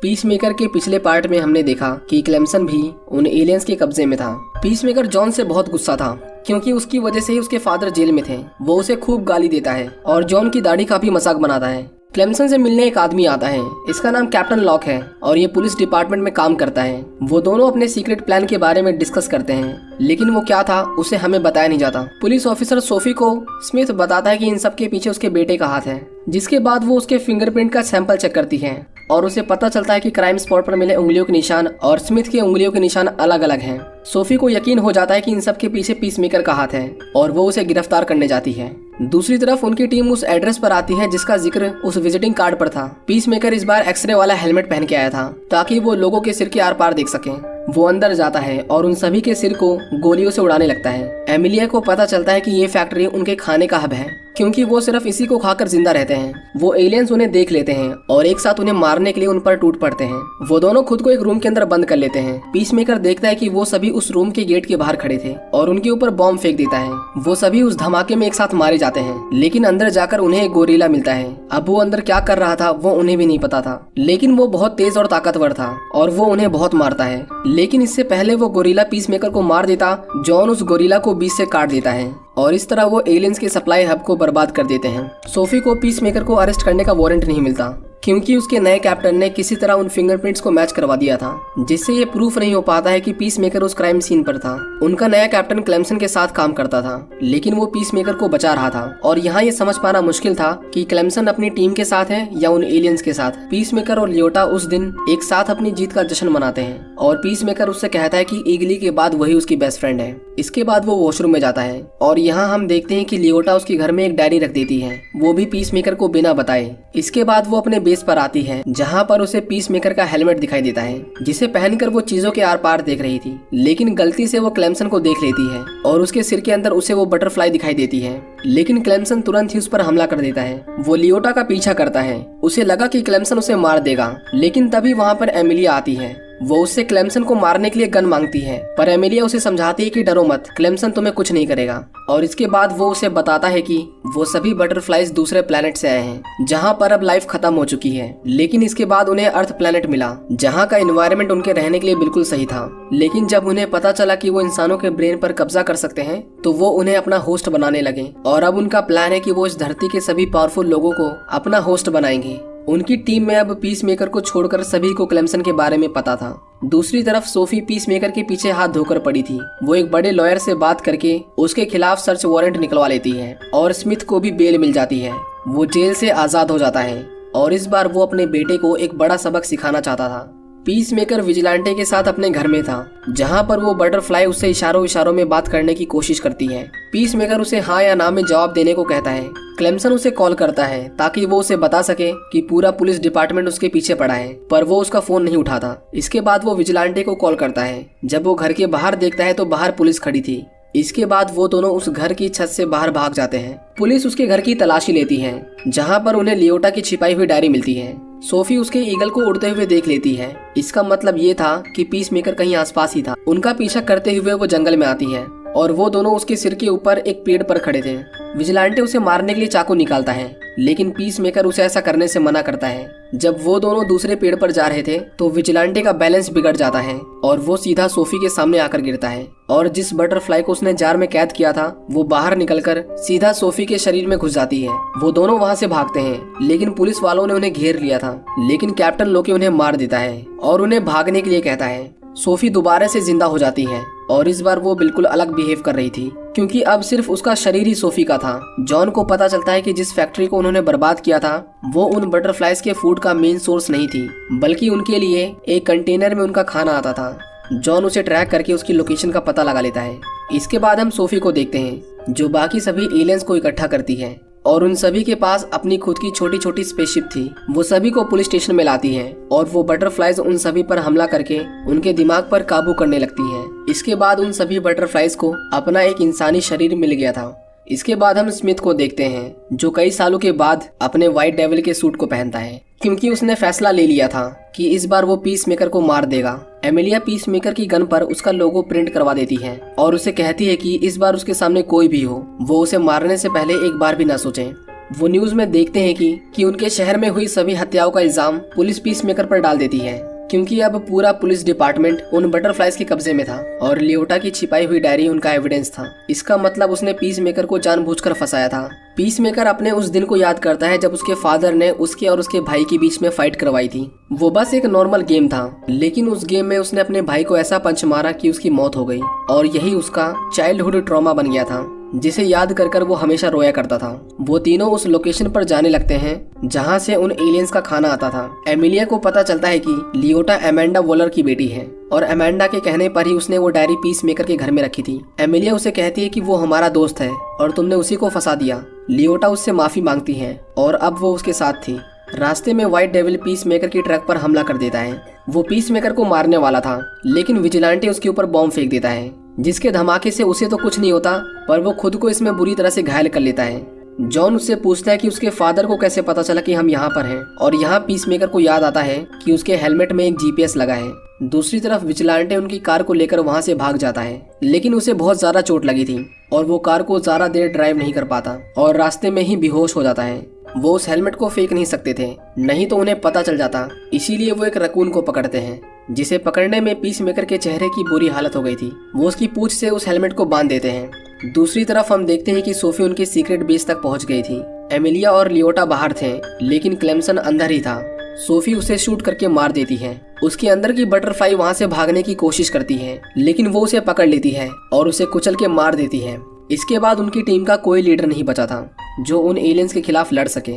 Peacemaker के पिछले part में हमने देखा कि क्लेमसन भी उन एलियंस के कब्जे में था। पीसमेकर जॉन से बहुत गुस्सा था क्योंकि उसकी वजह से ही उसके फादर जेल में थे। वो उसे खूब गाली देता है और जॉन की दाढ़ी का भी मजाक बनाता है। क्लेमसन से मिलने एक आदमी आता है, इसका नाम कैप्टन लॉक है और ये पुलिस डिपार्टमेंट में काम करता है। वो दोनों अपने सीक्रेट प्लान के बारे में डिस्कस करते हैं, लेकिन वो क्या था उसे हमें बताया नहीं जाता। पुलिस ऑफिसर सोफी को स्मिथ बताता है कि इन सब के पीछे उसके बेटे का हाथ है, जिसके बाद वो उसके फिंगरप्रिंट का सैंपल चेक करती है और उसे पता चलता है कि क्राइम स्पॉट पर मिले उंगलियों के निशान और स्मिथ के उंगलियों के निशान अलग अलग हैं। सोफी को यकीन हो जाता है कि इन सब के पीछे पीसमेकर का हाथ है और वो उसे गिरफ्तार करने जाती है। दूसरी तरफ उनकी टीम उस एड्रेस पर आती है जिसका जिक्र उस विजिटिंग कार्ड पर था। पीसमेकर इस बार एक्सरे वाला हेलमेट पहन के आया था ताकि वो लोगों के सिर के आर पार देख सके। वो अंदर जाता है और उन सभी के सिर को गोलियों से उड़ाने लगता है। एमिलिया को पता चलता है कि ये फैक्ट्री उनके खाने का हब है क्योंकि वो सिर्फ इसी को खाकर जिंदा रहते हैं। वो एलियंस उन्हें देख लेते हैं और एक साथ उन्हें मारने के लिए उन पर टूट पड़ते हैं। वो दोनों खुद को एक रूम के अंदर बंद कर लेते हैं। पीसमेकर देखता है कि वो सभी उस रूम के गेट के बाहर खड़े थे और उनके ऊपर बॉम्ब फेंक देता है। वो सभी उस धमाके में एक साथ मारे जाते हैं, लेकिन अंदर जाकर उन्हें एक गोरिल्ला मिलता है। अब वो अंदर क्या कर रहा था वो उन्हें भी नहीं पता था, लेकिन वो बहुत तेज और ताकतवर था और वो उन्हें बहुत मारता है। लेकिन इससे पहले वो गोरिल्ला पीसमेकर को मार देता, जॉन उस गोरिल्ला को बीच से काट देता है और इस तरह वो एलियंस के सप्लाई हब को बर्बाद कर देते हैं। सोफी को पीसमेकर को अरेस्ट करने का वारंट नहीं मिलता क्योंकि उसके नए कैप्टन ने किसी तरह उन फिंगरप्रिंट्स को मैच करवा दिया था, जिससे ये प्रूफ नहीं हो पाता है कि पीसमेकर उस क्राइम सीन पर था। उनका नया कैप्टन क्लेमसन के साथ काम करता था, लेकिन वो पीसमेकर को बचा रहा था और यहाँ ये समझ पाना मुश्किल था कि क्लेमसन अपनी टीम के साथ है या उन एलियंस के साथ। पीसमेकर और लियोटा उस दिन एक साथ अपनी जीत का जश्न मनाते हैं और पीसमेकर उससे कहता है कि ईगली के बाद वही उसकी बेस्ट फ्रेंड है। इसके बाद वो वॉशरूम में जाता है और यहाँ हम देखते हैं कि लियोटा उसके घर में एक डायरी रख देती है, वो भी पीसमेकर को बिना बताए। इसके बाद वो अपने बेस पर आती है जहाँ पर उसे पीसमेकर का हेलमेट दिखाई देता है, जिसे पहनकर वो चीजों के आर पार देख रही थी। लेकिन गलती से वो क्लेमसन को देख लेती है और उसके सिर के अंदर उसे वो बटरफ्लाई दिखाई देती है, लेकिन क्लेमसन तुरंत ही उस पर हमला कर देता है। वो लियोटा का पीछा करता है, उसे लगा कि क्लेमसन उसे मार देगा, लेकिन तभी वहाँ पर एमिलिया आती है। वो उससे क्लेमसन को मारने के लिए गन मांगती है, पर एमिलिया उसे समझाती है कि डरो मत, क्लेमसन तुम्हें कुछ नहीं करेगा। और इसके बाद वो उसे बताता है कि वो सभी बटरफ्लाइज दूसरे प्लेनेट से आए हैं जहाँ पर अब लाइफ खत्म हो चुकी है। लेकिन इसके बाद उन्हें अर्थ प्लेनेट मिला जहाँ का एनवायरनमेंट उनके रहने के लिए बिल्कुल सही था। लेकिन जब उन्हें पता चला कि वो इंसानों के ब्रेन पर कब्जा कर सकते हैं तो वो उन्हें अपना होस्ट बनाने लगे और अब उनका प्लान है कि वो इस धरती के सभी पावरफुल लोगों को अपना होस्ट बनाएंगे। उनकी टीम में अब पीसमेकर को छोड़कर सभी को क्लेमसन के बारे में पता था। दूसरी तरफ सोफी पीसमेकर के पीछे हाथ धोकर पड़ी थी। वो एक बड़े लॉयर से बात करके उसके खिलाफ सर्च वारंट निकलवा लेती है और स्मिथ को भी बेल मिल जाती है। वो जेल से आजाद हो जाता है और इस बार वो अपने बेटे को एक बड़ा सबक सिखाना चाहता था। पीसमेकर विजिलेंटे के साथ अपने घर में था जहां पर वो बटरफ्लाई उससे इशारों इशारों में बात करने की कोशिश करती है। पीसमेकर उसे हाँ या ना में जवाब देने को कहता है। क्लेमसन उसे कॉल करता है ताकि वो उसे बता सके कि पूरा पुलिस डिपार्टमेंट उसके पीछे पड़ा है, पर वो उसका फोन नहीं उठाता। इसके बाद वो विजिलेंटे को कॉल करता है। जब वो घर के बाहर देखता है तो बाहर पुलिस खड़ी थी। इसके बाद वो दोनों उस घर की छत से बाहर भाग जाते हैं। पुलिस उसके घर की तलाशी लेती है जहां पर उन्हें लियोटा की छिपाई हुई डायरी मिलती है। सोफी उसके ईगल को उड़ते हुए देख लेती है। इसका मतलब ये था कि पीसमेकर कहीं आसपास ही था। उनका पीछा करते हुए वो जंगल में आती है और वो दोनों उसके सिर के ऊपर एक पेड़ पर खड़े थे। विजिलेंटे उसे मारने के लिए चाकू निकालता है, लेकिन पीसमेकर उसे ऐसा करने से मना करता है। जब वो दोनों दूसरे पेड़ पर जा रहे थे तो विजिलेंटे का बैलेंस बिगड़ जाता है और वो सीधा सोफी के सामने आकर गिरता है और जिस बटरफ्लाई को उसने जार में कैद किया था वो बाहर निकलकर सीधा सोफी के शरीर में घुस जाती है। वो दोनों वहाँ से भागते हैं, लेकिन पुलिस वालों ने उन्हें घेर लिया था। लेकिन कैप्टन लोकी उन्हें मार देता है और उन्हें भागने के लिए कहता है। सोफी दोबारा से जिंदा हो जाती है और इस बार वो बिल्कुल अलग बिहेव कर रही थी क्योंकि अब सिर्फ उसका शरीर ही सोफी का था। जॉन को पता चलता है कि जिस फैक्ट्री को उन्होंने बर्बाद किया था वो उन बटरफ्लाइज के फूड का मेन सोर्स नहीं थी, बल्कि उनके लिए एक कंटेनर में उनका खाना आता था। जॉन उसे ट्रैक करके उसकी लोकेशन का पता लगा लेता है। इसके बाद हम सोफी को देखते हैं जो बाकी सभी एलियंस को इकट्ठा करती है और उन सभी के पास अपनी खुद की छोटी छोटी स्पेसशिप थी। वो सभी को पुलिस स्टेशन में लाती है और वो बटरफ्लाइज उन सभी पर हमला करके उनके दिमाग पर काबू करने लगती हैं। इसके बाद उन सभी बटरफ्लाइज को अपना एक इंसानी शरीर मिल गया था। इसके बाद हम स्मिथ को देखते हैं जो कई सालों के बाद अपने व्हाइट डेविल के सूट को पहनता है क्योंकि उसने फैसला ले लिया था कि इस बार वो पीसमेकर को मार देगा। एमिलिया पीसमेकर की गन पर उसका लोगो प्रिंट करवा देती है और उसे कहती है कि इस बार उसके सामने कोई भी हो वो उसे मारने से पहले एक बार भी ना सोचे। वो न्यूज में देखते हैं कि उनके शहर में हुई सभी हत्याओं का इल्जाम पुलिस पीसमेकर पर डाल देती है, क्योंकि अब पूरा पुलिस डिपार्टमेंट उन बटरफ्लाइज के कब्जे में था और लियोटा की छिपाई हुई डायरी उनका एविडेंस था। इसका मतलब उसने पीसमेकर को जानबूझकर फंसाया था। पीसमेकर अपने उस दिन को याद करता है जब उसके फादर ने उसके और उसके भाई के बीच में फाइट करवाई थी। वो बस एक नॉर्मल गेम था, लेकिन उस गेम में उसने अपने भाई को ऐसा पंच मारा कि उसकी मौत हो गई और यही उसका चाइल्डहुड ट्रॉमा बन गया था, जिसे याद कर वो हमेशा रोया करता था। वो तीनों उस लोकेशन पर जाने लगते हैं जहां से उन एलियंस का खाना आता था। एमिलिया को पता चलता है कि लियोटा अमेंडा वॉलर की बेटी है और अमेंडा के कहने पर ही उसने वो डायरी पीसमेकर के घर में रखी थी। एमिलिया उसे कहती है कि वो हमारा दोस्त है और तुमने उसी को फंसा दिया। लियोटा उससे माफी मांगती है और अब वो उसके साथ थी। रास्ते में व्हाइट डेविल पीसमेकर की ट्रक पर हमला कर देता है। वो पीसमेकर को मारने वाला था, लेकिन विजिलेंटे उसके ऊपर बॉम्ब फेंक देता है, जिसके धमाके से उसे तो कुछ नहीं होता, पर वो खुद को इसमें बुरी तरह से घायल कर लेता है। जॉन उससे पूछता है कि उसके फादर को कैसे पता चला कि हम यहाँ पर हैं, और यहाँ पीसमेकर को याद आता है कि उसके हेलमेट में एक जीपीएस लगा है। दूसरी तरफ विजिलेंटे उनकी कार को लेकर वहाँ से भाग जाता है, लेकिन उसे बहुत ज्यादा चोट लगी थी और वो कार को ज्यादा देर ड्राइव नहीं कर पाता और रास्ते में ही बेहोश हो जाता है। वो उस हेलमेट को फेंक नहीं सकते थे, नहीं तो उन्हें पता चल जाता। इसीलिए वो एक रकून को पकड़ते हैं, जिसे पकड़ने में पीसमेकर के चेहरे की बुरी हालत हो गई थी। वो उसकी पूंछ से उस हेलमेट को बांध देते हैं। दूसरी तरफ हम देखते हैं कि सोफी उनके सीक्रेट बेस तक पहुंच गई थी। एमिलिया और लियोटा बाहर थे, लेकिन क्लेमसन अंदर ही था। सोफी उसे शूट करके मार देती है। उसके अंदर की बटरफ्लाई वहां से भागने की कोशिश करती है, लेकिन वो उसे पकड़ लेती है और उसे कुचल के मार देती है। इसके बाद उनकी टीम का कोई लीडर नहीं बचा था जो उन एलियंस के खिलाफ लड़ सके।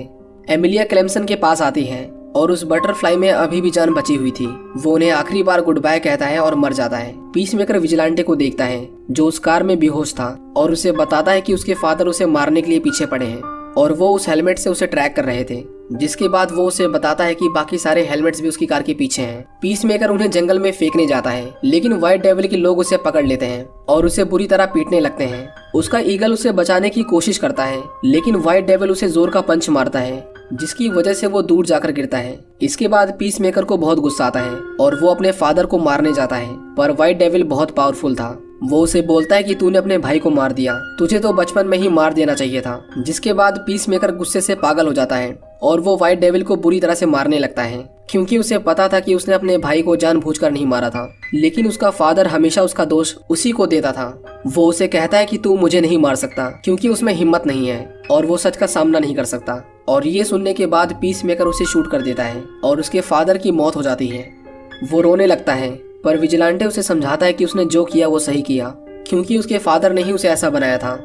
एमिलिया क्लेमसन के पास आती है और उस बटरफ्लाई में अभी भी जान बची हुई थी। वो उन्हें आखिरी बार गुड बाय कहता है और मर जाता है। पीसमेकर विजिलेंटे को देखता है जो उस कार में बेहोश था और उसे बताता है कि उसके फादर उसे मारने के लिए पीछे पड़े हैं और वो उस हेलमेट से उसे ट्रैक कर रहे थे। जिसके बाद वो उसे बताता है कि बाकी सारे हेलमेट्स भी उसकी कार के पीछे हैं। पीसमेकर उन्हें जंगल में फेंकने जाता है, लेकिन व्हाइट डेविल के लोग उसे पकड़ लेते हैं और उसे बुरी तरह पीटने लगते हैं। उसका ईगल उसे बचाने की कोशिश करता है, लेकिन व्हाइट डेविल उसे जोर का पंच मारता है, जिसकी वजह से वो दूर जाकर गिरता है। इसके बाद पीसमेकर को बहुत गुस्सा आता है और वो अपने फादर को मारने जाता है, पर व्हाइट डेविल बहुत पावरफुल था। वो उसे बोलता है कि तूने अपने भाई को मार दिया, तुझे तो बचपन में ही मार देना चाहिए था। जिसके बाद पीसमेकर गुस्से से पागल हो जाता है और वो व्हाइट डेविल को बुरी तरह से मारने लगता है, क्योंकि उसे पता था कि उसने अपने भाई को जानबूझकर नहीं मारा था, लेकिन उसका फादर हमेशा उसका दोष उसी को देता था। वो उसे कहता है कि तू मुझे नहीं मार सकता क्योंकि उसमें हिम्मत नहीं है और वो सच का सामना नहीं कर सकता। और ये सुनने के बाद पीसमेकर उसे शूट कर देता है और उसके फादर की मौत हो जाती है। वो रोने लगता है, पर विजिलेंटे उसे समझाता है कि उसने जो किया वो सही किया, क्योंकि उसके फादर ने ही उसे ऐसा बनाया था।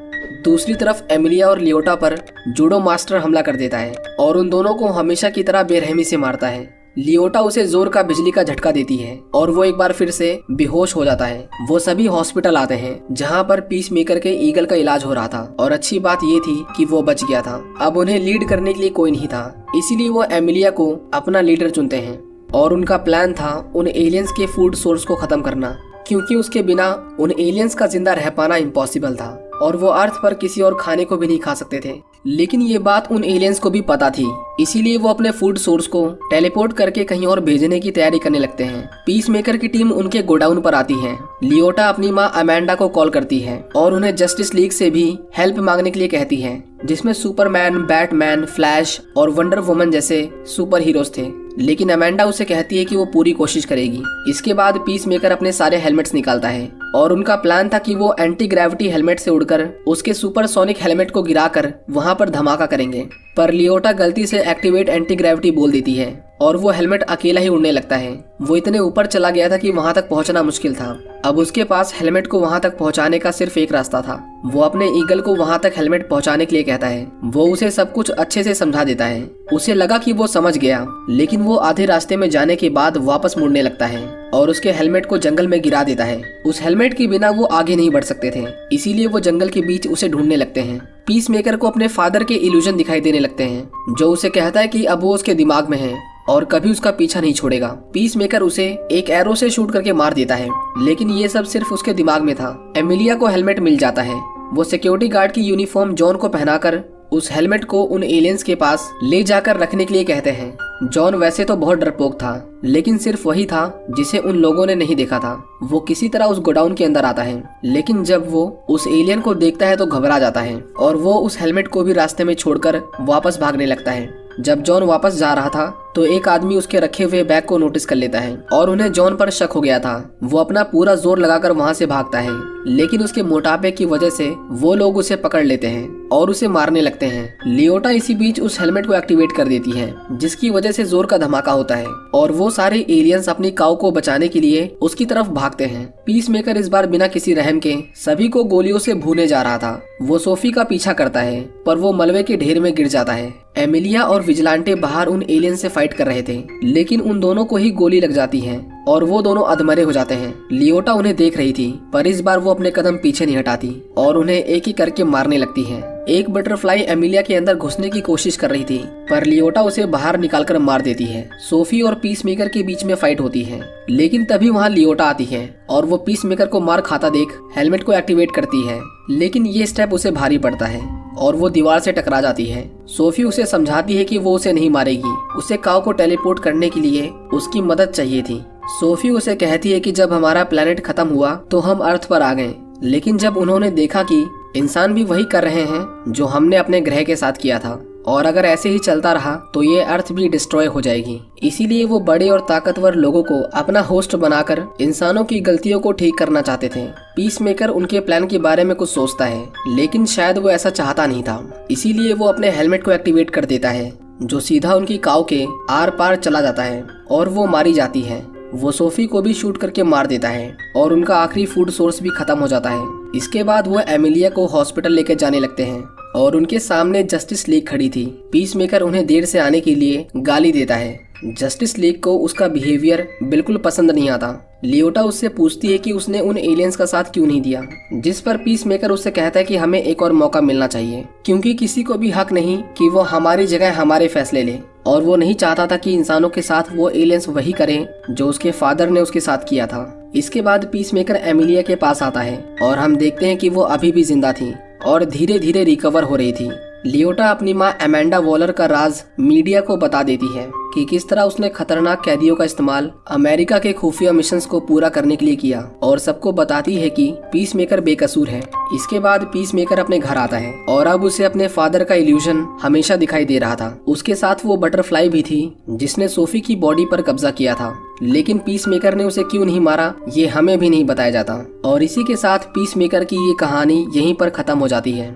दूसरी तरफ एमिलिया और लियोटा पर जूडो मास्टर हमला कर देता है और उन दोनों को हमेशा की तरह बेरहमी से मारता है। लियोटा उसे जोर का बिजली का झटका देती है और वो एक बार फिर से बेहोश हो जाता है। वो सभी हॉस्पिटल आते हैं जहां पर पीसमेकर के ईगल का इलाज हो रहा था, और अच्छी बात ये थी कि वो बच गया था। अब उन्हें लीड करने के लिए कोई नहीं था, इसीलिए वो एमिलिया को अपना लीडर चुनते हैं और उनका प्लान था उन एलियंस के फूड सोर्स को खत्म करना, क्योंकि उसके बिना उन एलियंस का जिंदा रह पाना इम्पॉसिबल था और वो अर्थ पर किसी और खाने को भी नहीं खा सकते थे। लेकिन ये बात उन एलियंस को भी पता थी, इसीलिए वो अपने फूड सोर्स को टेलीपोर्ट करके कहीं और भेजने की तैयारी करने लगते हैं। पीसमेकर की टीम उनके गोडाउन पर आती है। लियोटा अपनी माँ अमेंडा को कॉल करती है और उन्हें जस्टिस लीग से भी हेल्प मांगने के लिए कहती है, जिसमें सुपरमैन, बैटमैन, फ्लैश और वंडर वुमन जैसे सुपर हीरोज थे। लेकिन अमेंडा उसे कहती है कि वो पूरी कोशिश करेगी। इसके बाद पीसमेकर अपने सारे हेलमेट्स निकालता है और उनका प्लान था कि वो एंटी ग्रेविटी हेलमेट से उड़कर उसके सुपरसोनिक हेलमेट को गिराकर वहां पर धमाका करेंगे। पर लियोटा गलती से एक्टिवेट एंटी ग्रेविटी बोल देती है और वो हेलमेट अकेला ही उड़ने लगता है। वो इतने ऊपर चला गया था कि वहां तक पहुंचना मुश्किल था। अब उसके पास हेलमेट को वहां तक पहुंचाने का सिर्फ एक रास्ता था। वो अपने ईगल को वहां तक हेलमेट पहुंचाने के लिए कहता है। वो उसे सब कुछ अच्छे से समझा देता है। उसे लगा कि वो समझ गया, लेकिन वो आधे रास्ते में जाने के बाद वापस मुड़ने लगता है और उसके हेलमेट को जंगल में गिरा देता है। उस हेलमेट के बिना वो आगे नहीं बढ़ सकते थे, इसीलिए वो जंगल के बीच उसे ढूंढने लगते हैं। पीसमेकर को अपने फादर के इल्यूजन दिखाई देने लगते हैं, जो उसे कहता है कि अब वो उसके दिमाग में है और कभी उसका पीछा नहीं छोड़ेगा। पीसमेकर उसे एक एरो से शूट करके मार देता है, लेकिन ये सब सिर्फ उसके दिमाग में था। एमिलिया को हेलमेट मिल जाता है। वो सिक्योरिटी गार्ड की यूनिफॉर्म जॉन को पहनाकर उस हेलमेट को उन एलियंस के पास ले जाकर रखने के लिए कहते हैं। जॉन वैसे तो बहुत डरपोक था, लेकिन सिर्फ वही था जिसे उन लोगों ने नहीं देखा था। वो किसी तरह उस गोडाउन के अंदर आता है, लेकिन जब वो उस एलियन को देखता है तो घबरा जाता है और वो उस हेलमेट को भी रास्ते में छोड़कर वापस भागने लगता है। जब जॉन वापस जा रहा था तो एक आदमी उसके रखे हुए बैग को नोटिस कर लेता है और उन्हें जॉन पर शक हो गया था। वो अपना पूरा जोर लगाकर वहां से भागता है, लेकिन उसके मोटापे की वजह से वो लोग उसे पकड़ लेते हैं और उसे मारने लगते हैं। लियोटा इसी बीच उस हेलमेट को एक्टिवेट कर देती है, जिसकी वजह से जोर का धमाका होता है और वो सारे एलियंस अपनी काऊ को बचाने के लिए उसकी तरफ भागते हैं। पीसमेकर इस बार बिना किसी रहम के सभी को गोलियों से भूने जा रहा था। वो सोफी का पीछा करता है, पर वो मलबे के ढेर में गिर जाता है। एमिलिया और विजिलेंटे बाहर उन एलियन से फाइट कर रहे थे, लेकिन उन दोनों को ही गोली लग जाती है और वो दोनों अधमरे हो जाते हैं। लियोटा उन्हें देख रही थी, पर इस बार वो अपने कदम पीछे नहीं हटाती और उन्हें एक ही करके मारने लगती है। एक बटरफ्लाई एमिलिया के अंदर घुसने की कोशिश कर रही थी, पर लियोटा उसे बाहर निकालकर मार देती है। सोफी और पीसमेकर के बीच में फाइट होती है, लेकिन तभी वहाँ लियोटा आती है और वो पीसमेकर को मार खाता देख हेलमेट को एक्टिवेट करती है, लेकिन ये स्टेप उसे भारी पड़ता है और वो दीवार से टकरा जाती है। सोफी उसे समझाती है कि वो उसे नहीं मारेगी, उसे काऊ को टेलीपोर्ट करने के लिए उसकी मदद चाहिए थी। सोफी उसे कहती है कि जब हमारा प्लेनेट खत्म हुआ तो हम अर्थ पर आ गए, लेकिन जब उन्होंने देखा कि इंसान भी वही कर रहे हैं जो हमने अपने ग्रह के साथ किया था, और अगर ऐसे ही चलता रहा तो ये अर्थ भी डिस्ट्रॉय हो जाएगी। इसीलिए वो बड़े और ताकतवर लोगों को अपना होस्ट बनाकर इंसानों की गलतियों को ठीक करना चाहते थे। पीसमेकर उनके प्लान के बारे में कुछ सोचता है, लेकिन शायद वो ऐसा चाहता नहीं था। इसीलिए वो अपने हेलमेट को एक्टिवेट कर देता है, जो सीधा उनकी काऊ के आर पार चला जाता है और वो मारी जाती है। वो सोफी को भी शूट करके मार देता है और उनका आखिरी फूड सोर्स भी खत्म हो जाता है। इसके बाद वो एमिलिया को हॉस्पिटल लेकर जाने लगते हैं और उनके सामने जस्टिस लीग खड़ी थी। पीसमेकर उन्हें देर से आने के लिए गाली देता है। जस्टिस लीग को उसका बिहेवियर बिल्कुल पसंद नहीं आता। लियोटा उससे पूछती है कि उसने उन एलियंस का साथ क्यों नहीं दिया, जिस पर पीसमेकर उससे कहता है कि हमें एक और मौका मिलना चाहिए, क्योंकि किसी को भी हक नहीं कि वो हमारी जगह हमारे फैसले ले, और वो नहीं चाहता था कि इंसानों के साथ वो एलियंस वही करें जो उसके फादर ने उसके साथ किया था। इसके बाद पीसमेकर एमिलिया के पास आता है और हम देखते हैं कि वो अभी भी जिंदा थी और धीरे धीरे रिकवर हो रही थी। लियोटा अपनी माँ एमेंडा वॉलर का राज मीडिया को बता देती है कि किस तरह उसने खतरनाक कैदियों का इस्तेमाल अमेरिका के खुफिया मिशंस को पूरा करने के लिए किया, और सबको बताती है कि पीसमेकर बेकसूर है। इसके बाद पीसमेकर अपने घर आता है और अब उसे अपने फादर का इल्यूजन हमेशा दिखाई दे रहा था। उसके साथ वो बटरफ्लाई भी थी जिसने सोफी की बॉडी पर कब्जा किया था, लेकिन पीसमेकर ने उसे क्यों नहीं मारा ये हमें भी नहीं बताया जाता। और इसी के साथ पीसमेकर की ये कहानी यहीं पर खत्म हो जाती है।